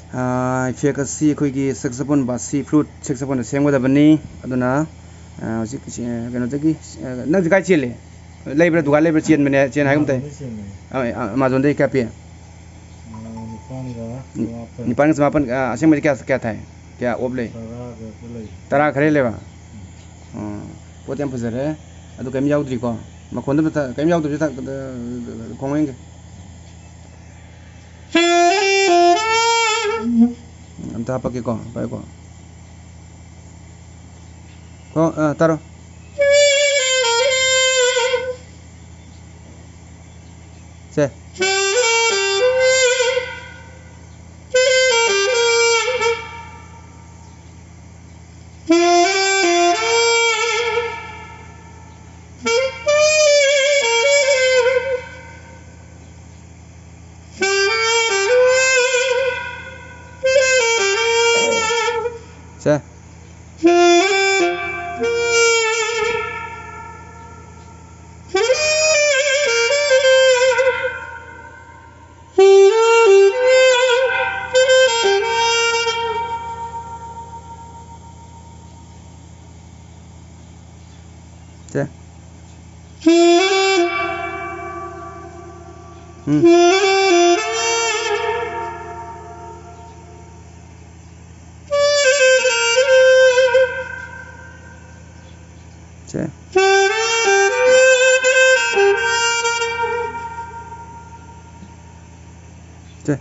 Effect असी अखोइगी saxophone बासी flute saxophone सेमगदबनी अदुना हजिक कनोदगी नंग गाय चेले लेब्रा दुगा लेब्रा चेन मने चेन हागम तै अमेज़न दे क्या पे निपान समापन असेंग में क्या था क्या ओबले तरा खरे लेवा पोते हम फजरे अदु कम याउद्री को मखोंद में कम याउद्री था कोंगेंगे हम ता पके को पाए को तारो से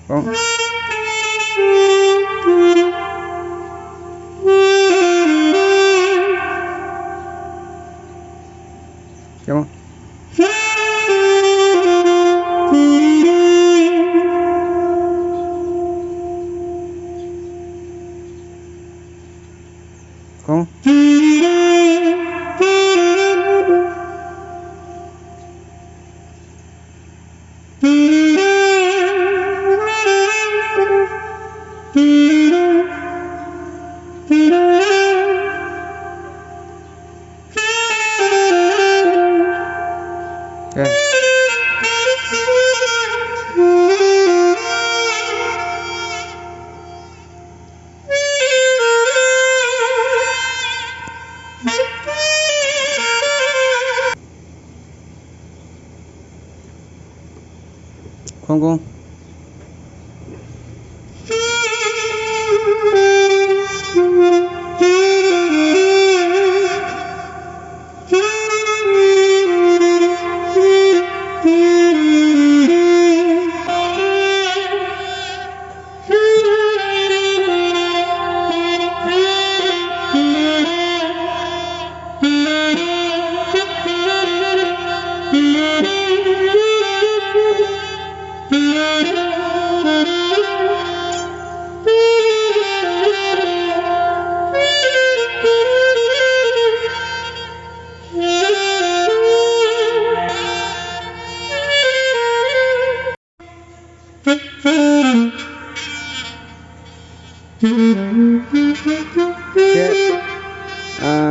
Bom. Tá bom? Com? Không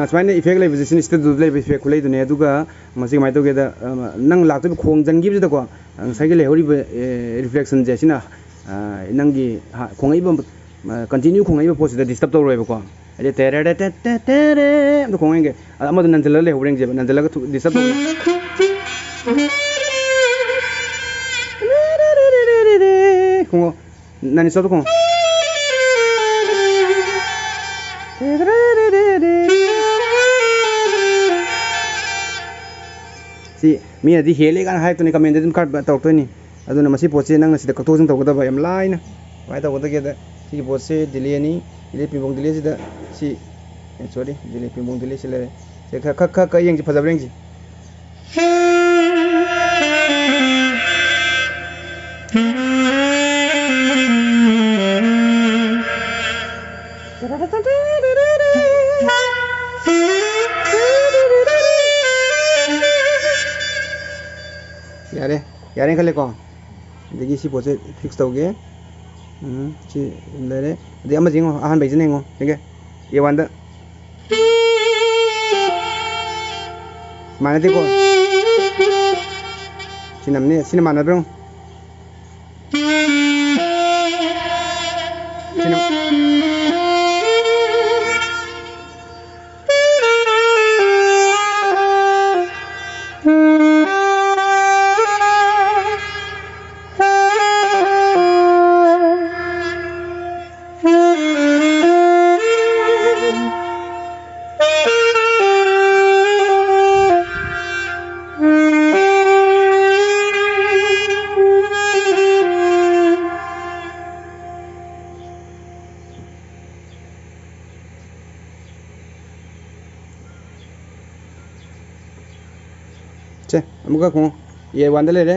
Sebenarnya efek lagi sini studio lagi efek kulai itu nih, juga masih mai tu kita nang laku tu khong janggi begitu kok, saya kira hori reflection jadi na, nanggi khong ibu continue khong ibu pos itu disturb tu orang kok, ada tere itu khong enggak, amat tu nanti lalu orang je, nanti lalu tu disturb tu, khong nani satu khong. Si Mia di hele kan hai tu ni kami ndem card tau tu ni adu na masih poche nang sida kato sing tau kada ba em lai na vai tau kada keda si poche dili ni dili pimbong dili sida si sorry dili pimbong dili sile se kha yang ji phajab reng ji यार खले को देखिए सी पोसे fix तौगे सी लेरे दे अमा ginkgo आहान बाइजने ngो ठीक है ये वांदा माने देखो सिनमने सिनेमा ना ब्रो चे अमुका खो ये वांदा ले रे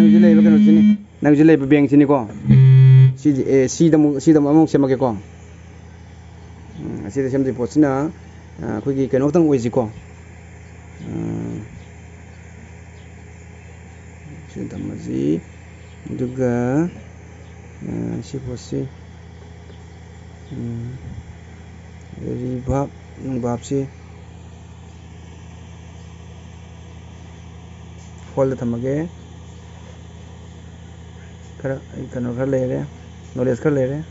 nang jilai ba kano sini nang jilai ba beng sini ko si da among sema ke ko si da sem de posina khoi gi kano tang oi ji ko si da maji duga si posi ri bab si hold thamage खरा कनो खर ले रहे knowledge कर ले रहे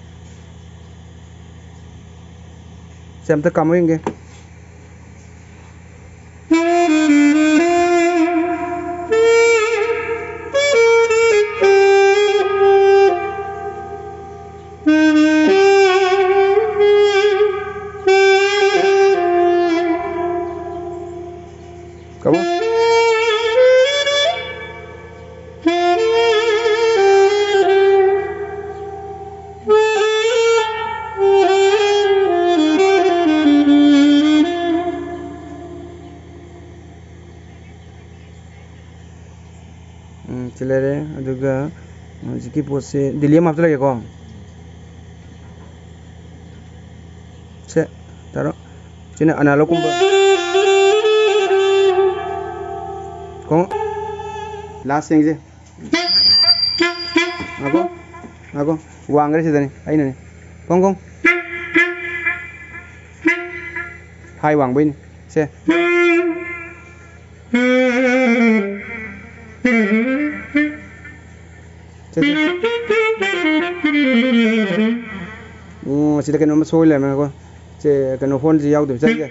से हम तक काम होंगे कब चले रहे अदुगा जिकी पोस्ट से दिल्ली में आप चले गए कौन से तारो चिन्ह अनालो कुंबा कौन लास्ट सिंग जे आगो वांगरे से दने आई नहीं कौन हाई वांग बिन से sida cái nó mà sôi lại mà con chế cái nó phun gì được chơi kìa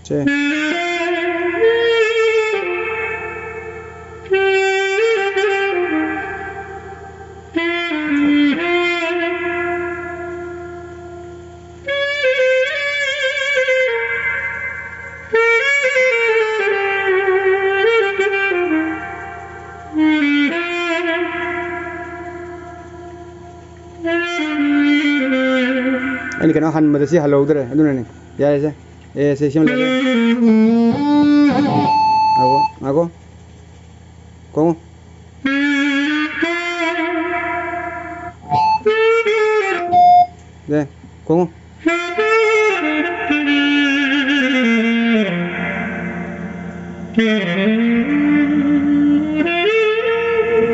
chế anh cái nó hành mà sẽ hello đấy đúng này ya ya se xem lại ago cómo de cómo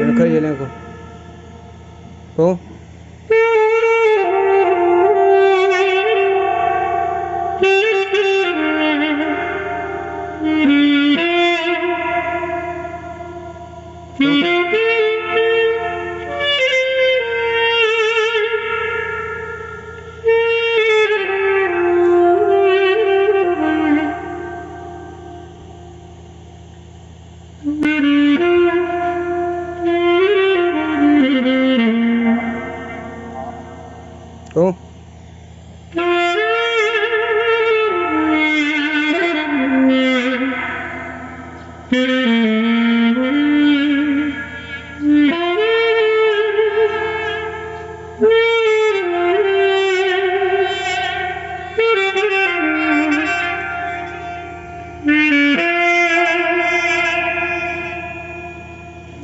nó khơi lên cô cómo Cool.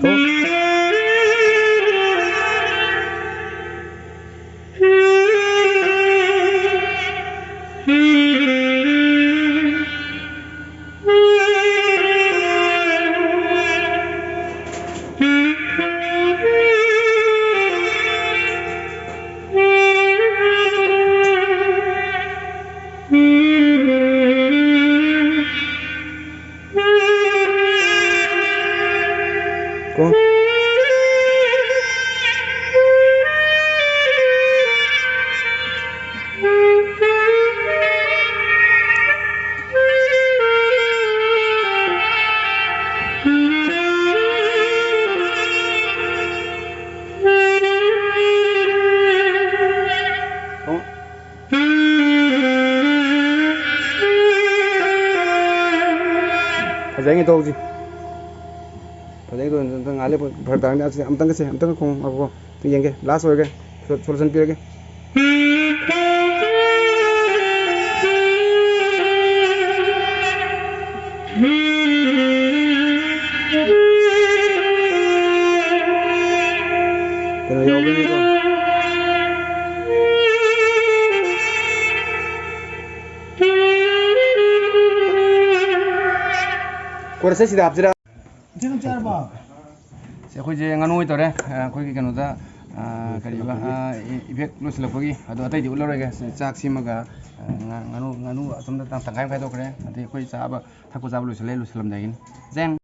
Cool. ꯐꯖꯩꯉꯩ ꯇꯧꯁꯤ ꯐꯖꯩꯗꯣ ꯑꯝꯇꯪ ꯉꯥꯜꯂꯦ ꯐꯔꯛ ꯇꯥꯔꯅꯤ ꯑꯝꯇꯪꯒꯁꯦ ꯑꯝꯇꯪ ꯈꯣꯡ ꯉꯥꯛꯈꯣ ꯌꯦꯡꯒꯦ ꯂꯥꯁ ꯑꯣꯏꯔꯒꯦ solution ꯄꯤꯔꯒꯦ 그럼 여기니까 कोरसे सिदा आपजरा 지금 짧아. ꯑꯩꯈꯣꯏ ꯖꯦ ꯉꯥꯅꯨ ꯑꯣꯏ ꯇꯧꯔꯦ ꯑꯩꯈꯣꯏꯒꯤ ꯀꯩꯅꯣꯗ ꯀꯔꯤꯕ ꯏꯐꯦꯛ ꯂꯣꯏꯁꯤꯜꯂꯛꯄꯒꯤ ꯑꯗꯣ ꯑꯇꯩꯗꯤ ꯎꯠꯂꯔꯣꯏꯒꯦ ꯆꯥꯛ ꯁꯤꯃꯒ ꯉꯥꯅꯨ ꯑꯁꯣꯝꯗ ꯇꯪꯈꯥꯏ ꯑꯃ ꯈꯥꯏꯗꯣꯛꯈ꯭ꯔꯦ ꯑꯗꯩ ꯑꯩꯈꯣꯏ ꯆꯥꯕ ꯊꯛꯄ ꯆꯥꯕ ꯂꯣꯏꯁꯤꯜꯂꯝꯗꯥꯏꯒꯤꯅꯤ ꯖꯦꯡ